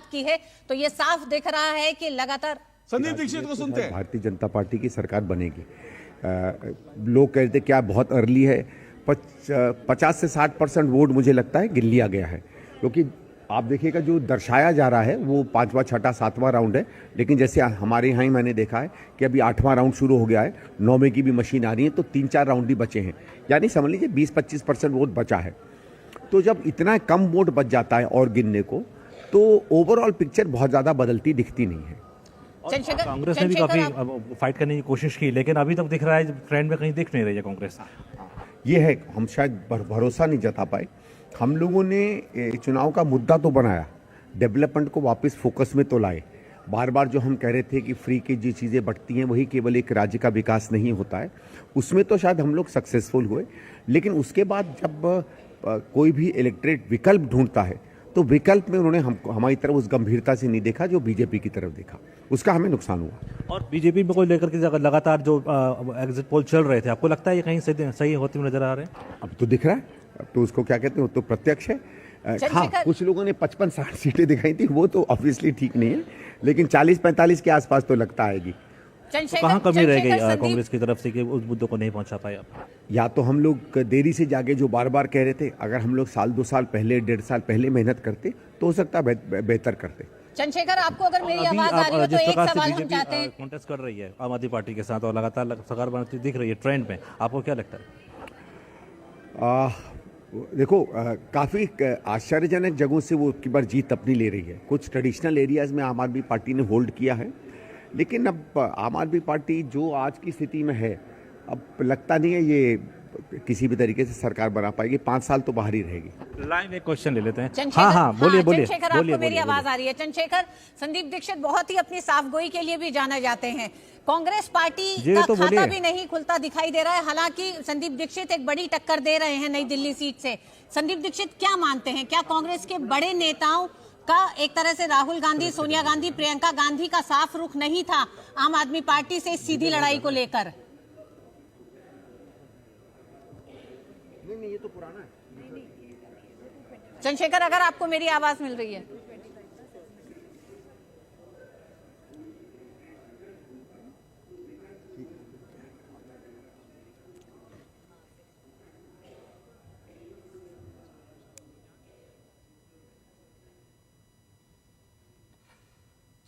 की है तो ये साफ दिख रहा है कि लगातार संदीप दीक्षित को सुनते हैं। भारतीय जनता पार्टी की सरकार बनेगी। लोग कहते क्या बहुत अर्ली है। 50 से 60% वोट मुझे लगता है गिन लिया गया है, क्योंकि आप देखिएगा जो दर्शाया जा रहा है वो 5वां, 6वां, 7वां राउंड है, लेकिन जैसे हमारे यहाँ ही मैंने देखा है कि अभी 8वां राउंड शुरू हो गया है, 9वें की भी मशीन आ रही है, तो 3-4 राउंड ही बचे हैं, यानी समझ लीजिए 20-25% वोट बचा है। तो जब इतना कम वोट बच जाता है और गिनने को, तो ओवरऑल पिक्चर बहुत ज़्यादा बदलती दिखती नहीं है। कांग्रेस ने भी काफी फाइट करने की कोशिश की, लेकिन अभी तक दिख रहा है ट्रेंड में कहीं दिख नहीं रही है कांग्रेस। ये है, हम शायद भरोसा नहीं जता पाए। हम लोगों ने चुनाव का मुद्दा तो बनाया, डेवलपमेंट को वापस फोकस में तो लाए। बार बार जो हम कह रहे थे कि फ्री की जो चीज़ें बढ़ती हैं वही केवल एक राज्य का विकास नहीं होता है, उसमें तो शायद हम लोग सक्सेसफुल हुए। लेकिन उसके बाद जब कोई भी इलेक्ट्रेट विकल्प ढूंढता है तो विकल्प में उन्होंने हमारी तरफ उस गंभीरता से नहीं देखा जो बीजेपी की तरफ देखा, उसका हमें नुकसान हुआ। और बीजेपी में को लेकर के लगातार जो एग्जिट पोल चल रहे थे, आपको लगता है ये कहीं सही होते हुए नजर आ रहे हैं? अब तो दिख रहा है, अब तो उसको क्या कहते हैं, तो प्रत्यक्ष है। हाँ, कुछ लोगों ने 55-60 सीटें दिखाई थी, वो तो ऑब्वियसली ठीक नहीं है, लेकिन 40-45 के आसपास तो लगता आएगी। तो कहाँ कमी रह गई कांग्रेस की तरफ से कि उस मुद्दों को नहीं पहुंचा पाए आप? या तो हम लोग देरी से जागे, जो बार बार कह रहे थे, अगर हम लोग साल 2 साल पहले, 1.5 साल पहले मेहनत करते तो हो सकता है बेहतर करते। चंद्रशेखर, आपको अगर मेरी आवाज आ रही हो तो एक सवाल हम चाहते हैं। कॉन्टेस्ट कर रही है आम आदमी पार्टी के साथ और लगातार सरकार बनती दिख रही है ट्रेंड में, आपको क्या लगता है? देखो, काफ़ी आश्चर्यजनक जगहों से वो की बार जीत अपनी ले रही है। कुछ ट्रेडिशनल एरियाज में आम आदमी पार्टी ने होल्ड किया है, लेकिन अब आम आदमी पार्टी जो आज की स्थिति में है, अब लगता नहीं है ये किसी भी तरीके से सरकार बना पाएगी। 5 साल तो बाहर ही रहेगी। लाइन एक क्वेश्चन ले लेते हैं। हाँ, बोलिए। चंद्रशेखर, आपको मेरी आवाज आ रही है? चंद्रशेखर, संदीप दीक्षित बहुत ही अपनी साफगोई के लिए भी जाने जाते हैं। कांग्रेस पार्टी का खाता भी नहीं खुलता दिखाई दे रहा है, हालांकि संदीप दीक्षित एक बड़ी टक्कर दे रहे हैं नई दिल्ली सीट से। संदीप दीक्षित क्या मानते हैं, क्या कांग्रेस के बड़े नेताओं का एक तरह से राहुल गांधी, सोनिया गांधी, प्रियंका गांधी का साफ रुख नहीं था आम आदमी पार्टी से सीधी लड़ाई को लेकर? नहीं, ये तो पुराना है। चंद्रशेखर, अगर आपको मेरी आवाज मिल रही है?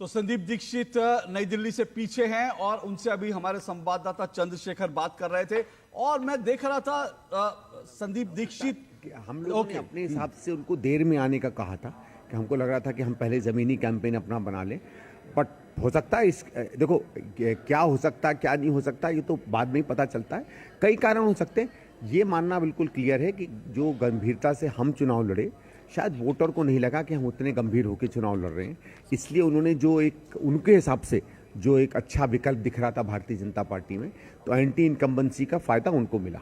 तो संदीप दीक्षित नई दिल्ली से पीछे हैं और उनसे अभी हमारे संवाददाता चंद्रशेखर बात कर रहे थे, और मैं देख रहा था संदीप दीक्षित, हम लोगों ने अपने हिसाब से उनको देर में आने का कहा था, कि हमको लग रहा था कि हम पहले जमीनी कैंपेन अपना बना लें, बट हो सकता है देखो क्या हो सकता है क्या नहीं हो सकता ये तो बाद में ही पता चलता है। कई कारण हो सकते हैं। ये मानना बिल्कुल क्लियर है कि जो गंभीरता से हम चुनाव लड़े, शायद वोटर को नहीं लगा कि हम उतने गंभीर होकर चुनाव लड़ रहे हैं, इसलिए उन्होंने जो एक उनके हिसाब से जो एक अच्छा विकल्प दिख रहा था भारतीय जनता पार्टी में, तो एंटी इनकम्बेंसी का फायदा उनको मिला।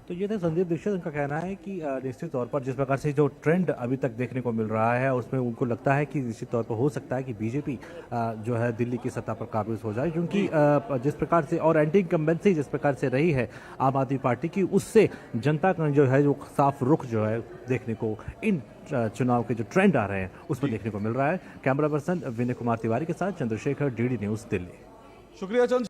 तो ये था संदीप दीक्षित, उनका कहना है कि निश्चित तौर पर जिस प्रकार से जो ट्रेंड अभी तक देखने को मिल रहा है, उसमें उनको लगता है कि निश्चित तौर पर हो सकता है कि बीजेपी जो है दिल्ली की सत्ता पर काबिज हो जाए, क्योंकि जिस प्रकार से और एंटी इनकम्बेंसी जिस प्रकार से रही है आम आदमी पार्टी की, उससे जनता का जो है जो साफ रुख जो है देखने को इन चुनाव के जो ट्रेंड आ रहे हैं उसमें देखने को मिल रहा है। कैमरा पर्सन विनय कुमार तिवारी के साथ चंद्रशेखर, DD न्यूज़, दिल्ली। शुक्रिया चंद्र।